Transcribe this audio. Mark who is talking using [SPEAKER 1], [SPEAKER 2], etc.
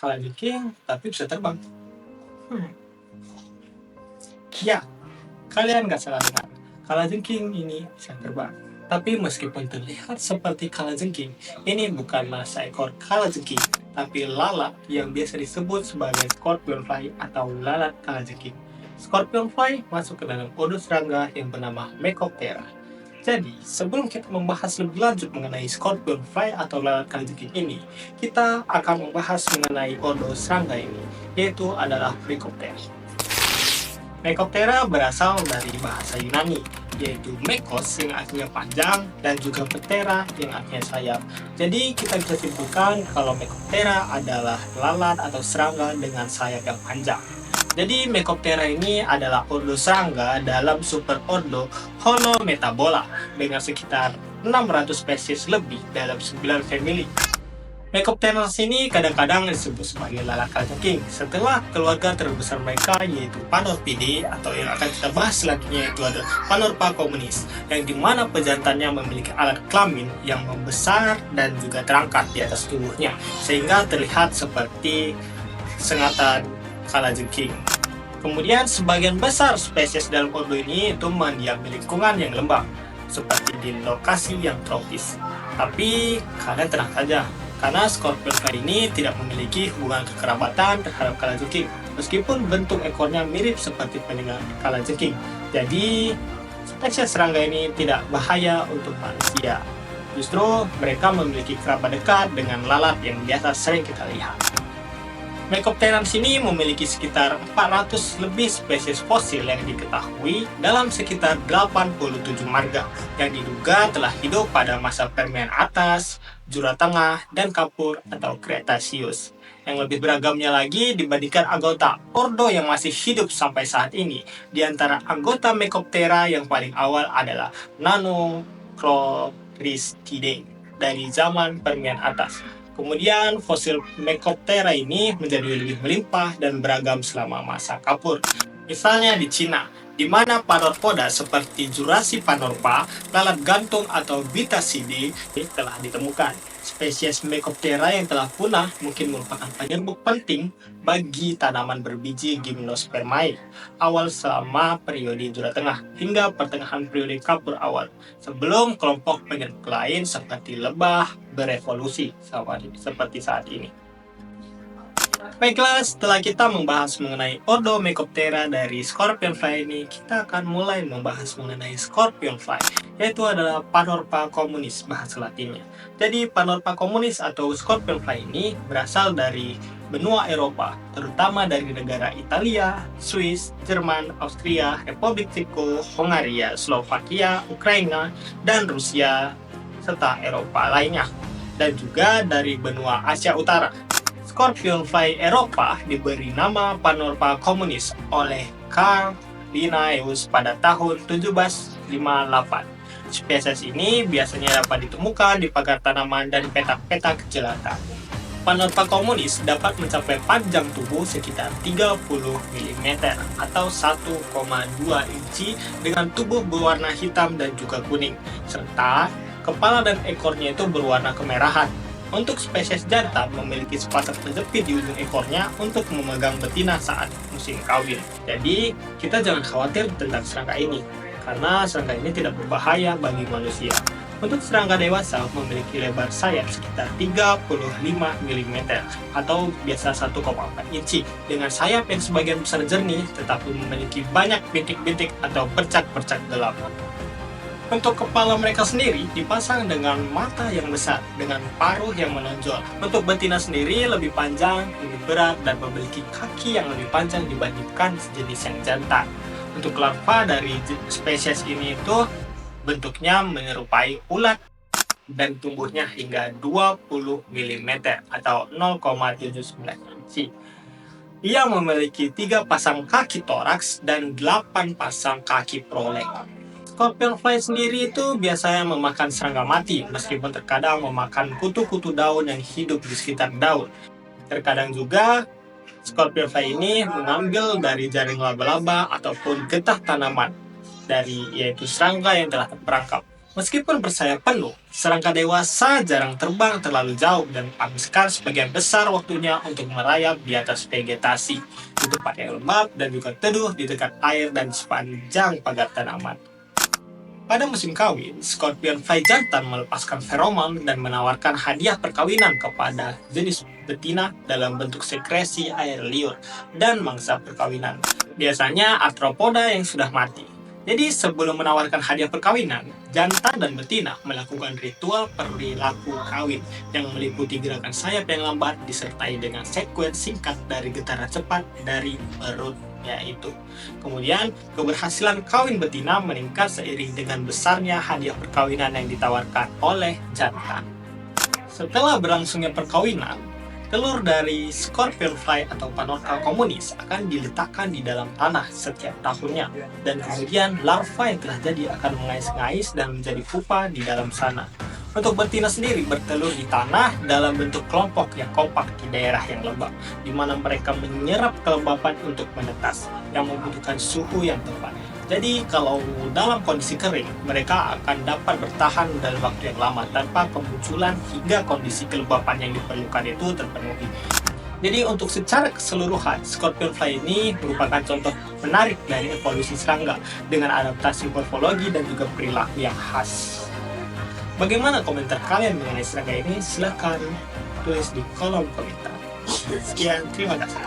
[SPEAKER 1] kalajengking tapi bisa terbang. Ya, kalian nggak salah dengar. Kalajengking ini bisa terbang. Tapi meskipun terlihat seperti kalajengking, ini bukanlah seekor kalajengking, tapi lalat yang biasa disebut sebagai scorpion fly atau lalat kalajengking. Scorpion fly masuk ke dalam ordo serangga yang bernama Mecoptera. Jadi, sebelum kita membahas lebih lanjut mengenai scorpion fly atau lalat kalajengking ini, kita akan membahas mengenai ordo serangga ini, yaitu adalah Mecoptera. Mecoptera berasal dari bahasa Yunani, yaitu mekos yang artinya panjang dan juga ptera yang artinya sayap. Jadi kita bisa simpulkan kalau Mecoptera adalah lalat atau serangga dengan sayap yang panjang. Jadi Mecoptera ini adalah ordo serangga dalam superordo Honometabola dengan sekitar 600 spesies lebih dalam 9 famili. Mecoptera ini kadang-kadang disebut sebagai lalat kalajengking setelah keluarga terbesar mereka yaitu Panorpidae atau yang akan kita bahas selanjutnya yaitu adalah Panorpa communis yang dimana pejantannya memiliki alat kelamin yang membesar dan juga terangkat di atas tubuhnya sehingga terlihat seperti sengatan kalajengking. Kemudian sebagian besar spesies dalam ordo ini itu mendiami lingkungan yang lembab seperti di lokasi yang tropis. Tapi kalian tenang saja, karena scorpion fly ini tidak memiliki hubungan kekerabatan terhadap kalajengking, meskipun bentuk ekornya mirip seperti pendengar kalajengking. Jadi, spesies serangga ini tidak bahaya untuk manusia. Justru mereka memiliki kerabat dekat dengan lalat yang biasa sering kita lihat. Mecoptera ini memiliki sekitar 400 lebih spesies fosil yang diketahui dalam sekitar 87 marga yang diduga telah hidup pada masa Permian atas, Jura Tengah, dan Kapur atau Cretaceous. Yang lebih beragamnya lagi dibandingkan anggota ordo yang masih hidup sampai saat ini. Di antara anggota Mecoptera yang paling awal adalah Nanochoristidae dari zaman Permian atas. Kemudian fosil Mecoptera ini menjadi lebih melimpah dan beragam selama masa Kapur. Misalnya di Cina, di mana Panorpoda seperti Jurassic Panorpa, lalat gantung atau Bitacidae telah ditemukan. Spesies Mecoptera yang telah punah mungkin merupakan penyerbuk penting bagi tanaman berbiji Gymnospermae awal selama periode Jura Tengah hingga pertengahan periode Kapur awal, sebelum kelompok penyerbuk lain seperti lebah berevolusi seperti saat ini. Baiklah, setelah kita membahas mengenai ordo Mecoptera dari scorpion fly ini, kita akan mulai membahas mengenai scorpion fly, yaitu adalah Panorpa communis bahasa latinnya. Jadi Panorpa communis atau scorpion fly ini berasal dari benua Eropa, terutama dari negara Italia, Swiss, Jerman, Austria, Republik Ceko, Hongaria, Slovakia, Ukraina, dan Rusia, serta Eropa lainnya, dan juga dari benua Asia Utara. Scorpion fly Eropa diberi nama Panorpa communis oleh Carl Linnaeus pada tahun 1758. Spesies ini biasanya dapat ditemukan di pagar tanaman dan petak-petak jelata. Panorpa communis dapat mencapai panjang tubuh sekitar 30 mm atau 1,2 inci dengan tubuh berwarna hitam dan juga kuning, serta kepala dan ekornya itu berwarna kemerahan. Untuk spesies jantan memiliki sepasang penjepit di ujung ekornya untuk memegang betina saat musim kawin. Jadi, kita jangan khawatir tentang serangga ini, karena serangga ini tidak berbahaya bagi manusia. Untuk serangga dewasa memiliki lebar sayap sekitar 35 mm atau biasa 1,4 inci dengan sayap yang sebagian besar jernih tetapi memiliki banyak bintik-bintik atau bercak-bercak gelap. Untuk kepala mereka sendiri dipasang dengan mata yang besar dengan paruh yang menonjol. Untuk betina sendiri lebih panjang, lebih berat, dan memiliki kaki yang lebih panjang dibandingkan sejenis yang jantan. Untuk larva dari spesies ini itu bentuknya menyerupai ulat dan tumbuhnya hingga 20 mm atau 0,79 inci. Ia memiliki 3 pasang kaki toraks dan 8 pasang kaki prolek. Scorpion fly sendiri itu biasanya memakan serangga mati, meskipun terkadang memakan kutu-kutu daun yang hidup di sekitar daun. Terkadang juga, scorpion fly ini mengambil dari jaring laba-laba ataupun getah tanaman, yaitu serangga yang telah terperangkap. Meskipun bersayap penuh, serangga dewasa jarang terbang terlalu jauh dan menghabiskan sebagian besar waktunya untuk merayap di atas vegetasi, di tempat yang lembab dan juga teduh di dekat air dan sepanjang pagar tanaman. Pada musim kawin, scorpion fly jantan melepaskan feromon dan menawarkan hadiah perkawinan kepada jenis betina dalam bentuk sekresi air liur dan mangsa perkawinan. Biasanya arthropoda yang sudah mati. Jadi sebelum menawarkan hadiah perkawinan, jantan dan betina melakukan ritual perilaku kawin yang meliputi gerakan sayap yang lambat disertai dengan sekuens singkat dari getaran cepat dari perutnya itu. Kemudian, keberhasilan kawin betina meningkat seiring dengan besarnya hadiah perkawinan yang ditawarkan oleh jantan. Setelah berlangsungnya perkawinan, telur dari scorpion fly atau Panorca communis akan diletakkan di dalam tanah setiap tahunnya, dan kemudian larva yang telah jadi akan mengais-ngais dan menjadi pupa di dalam sana. Untuk betina sendiri bertelur di tanah dalam bentuk kelompok yang kompak di daerah yang lembab, di mana mereka menyerap kelembapan untuk menetas, yang membutuhkan suhu yang tepat. Jadi kalau dalam kondisi kering, mereka akan dapat bertahan dalam waktu yang lama tanpa kemunculan hingga kondisi kelembapan yang diperlukan itu terpenuhi. Jadi untuk secara keseluruhan, scorpion fly ini merupakan contoh menarik dari evolusi serangga dengan adaptasi morfologi dan juga perilaku yang khas. Bagaimana komentar kalian mengenai serangga ini? Silahkan tulis di kolom komentar. Sekian, terima kasih.